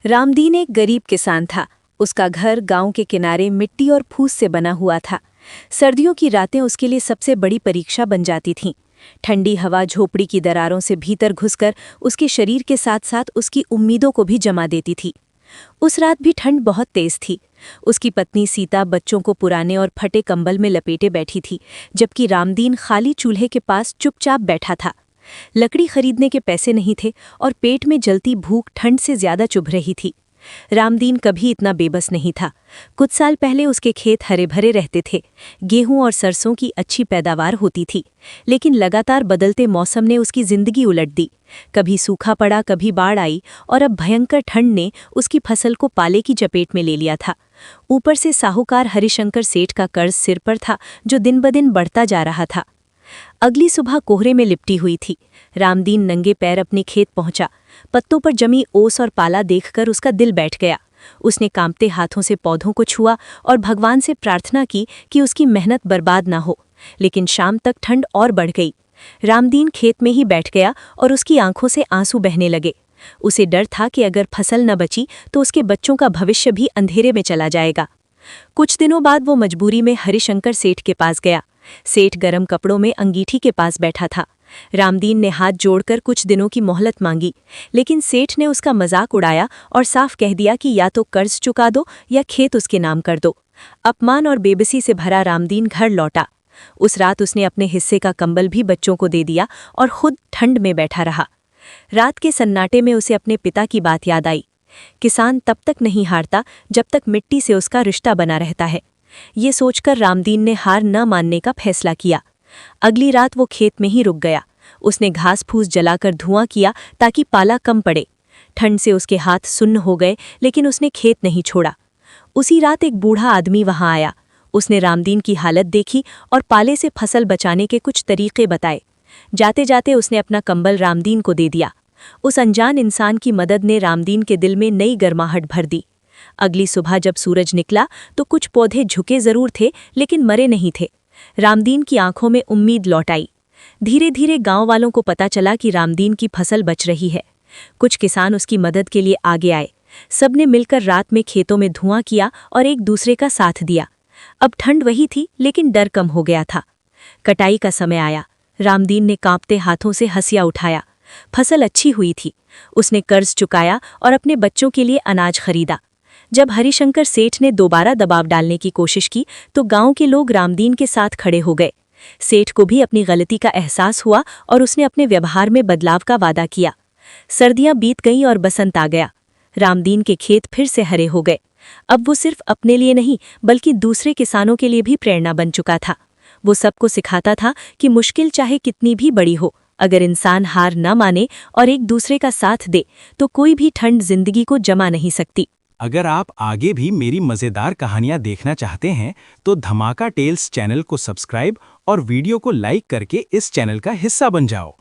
रामदीन एक गरीब किसान था। उसका घर गांव के किनारे मिट्टी और फूस से बना हुआ था। सर्दियों की रातें उसके लिए सबसे बड़ी परीक्षा बन जाती थीं। ठंडी हवा झोपड़ी की दरारों से भीतर घुसकर उसके शरीर के साथ साथ उसकी उम्मीदों को भी जमा देती थी। उस रात भी ठंड बहुत तेज थी। उसकी पत्नी सीता बच्चों को पुराने और फटे कंबल में लपेटे बैठी थी, जबकि रामदीन खाली चूल्हे के पास चुपचाप बैठा था। लकड़ी खरीदने के पैसे नहीं थे और पेट में जलती भूख ठंड से ज्यादा चुभ रही थी। रामदीन कभी इतना बेबस नहीं था। कुछ साल पहले उसके खेत हरे भरे रहते थे। गेहूं और सरसों की अच्छी पैदावार होती थी, लेकिन लगातार बदलते मौसम ने उसकी जिंदगी उलट दी। कभी सूखा पड़ा, कभी बाढ़ आई और अब भयंकर ठंड ने उसकी फसल को पाले की चपेट में ले लिया था। ऊपर से साहूकार हरिशंकर सेठ का कर्ज सिर पर था, जो दिन ब दिन बढ़ता जा रहा था। अगली सुबह कोहरे में लिपटी हुई थी। रामदीन नंगे पैर अपने खेत पहुंचा। पत्तों पर जमी ओस और पाला देखकर उसका दिल बैठ गया। उसने कांपते हाथों से पौधों को छुआ और भगवान से प्रार्थना की कि उसकी मेहनत बर्बाद ना हो। लेकिन शाम तक ठंड और बढ़ गई। रामदीन खेत में ही बैठ गया और उसकी आंखों से आंसू बहने लगे। उसे डर था कि अगर फसल न बची तो उसके बच्चों का भविष्य भी अंधेरे में चला जाएगा। कुछ दिनों बाद वो मजबूरी में हरिशंकर सेठ के पास गया। सेठ गरम कपड़ों में अंगीठी के पास बैठा था। रामदीन ने हाथ जोड़कर कुछ दिनों की मोहलत मांगी, लेकिन सेठ ने उसका मजाक उड़ाया और साफ कह दिया कि या तो कर्ज चुका दो या खेत उसके नाम कर दो। अपमान और बेबसी से भरा रामदीन घर लौटा। उस रात उसने अपने हिस्से का कंबल भी बच्चों को दे दिया और खुद ठंड में बैठा रहा। रात के सन्नाटे में उसे अपने पिता की बात याद आई। किसान तब तक नहीं हारता जब तक मिट्टी से उसका रिश्ता बना रहता है। ये सोचकर रामदीन ने हार न मानने का फैसला किया। अगली रात वो खेत में ही रुक गया। उसने घास फूस जलाकर धुआं किया ताकि पाला कम पड़े। ठंड से उसके हाथ सुन्न हो गए, लेकिन उसने खेत नहीं छोड़ा। उसी रात एक बूढ़ा आदमी वहां आया। उसने रामदीन की हालत देखी और पाले से फसल बचाने के कुछ तरीके बताए। जाते जाते उसने अपना कंबल रामदीन को दे दिया। उस अनजान इंसान की मदद ने रामदीन के दिल में नई गर्माहट भर दी। अगली सुबह जब सूरज निकला तो कुछ पौधे झुके जरूर थे, लेकिन मरे नहीं थे। रामदीन की आंखों में उम्मीद लौट आई। धीरे धीरे गांव वालों को पता चला कि रामदीन की फसल बच रही है। कुछ किसान उसकी मदद के लिए आगे आए। सबने मिलकर रात में खेतों में धुआं किया और एक दूसरे का साथ दिया। अब ठंड वही थी, लेकिन डर कम हो गया था। कटाई का समय आया। रामदीन ने कांपते हाथों से हंसिया उठाया। फसल अच्छी हुई थी। उसने कर्ज चुकाया और अपने बच्चों के लिए अनाज खरीदा। जब हरिशंकर सेठ ने दोबारा दबाव डालने की कोशिश की तो गांव के लोग रामदीन के साथ खड़े हो गए। सेठ को भी अपनी गलती का एहसास हुआ और उसने अपने व्यवहार में बदलाव का वादा किया। सर्दियां बीत गईं और बसंत आ गया। रामदीन के खेत फिर से हरे हो गए। अब वो सिर्फ अपने लिए नहीं, बल्कि दूसरे किसानों के लिए भी प्रेरणा बन चुका था। वो सबको सिखाता था कि मुश्किल चाहे कितनी भी बड़ी हो, अगर इंसान हार न माने और एक दूसरे का साथ दे तो कोई भी ठंड जिंदगी को जमा नहीं सकती। अगर आप आगे भी मेरी मज़ेदार कहानियाँ देखना चाहते हैं तो धमाका टेल्स चैनल को सब्सक्राइब और वीडियो को लाइक करके इस चैनल का हिस्सा बन जाओ।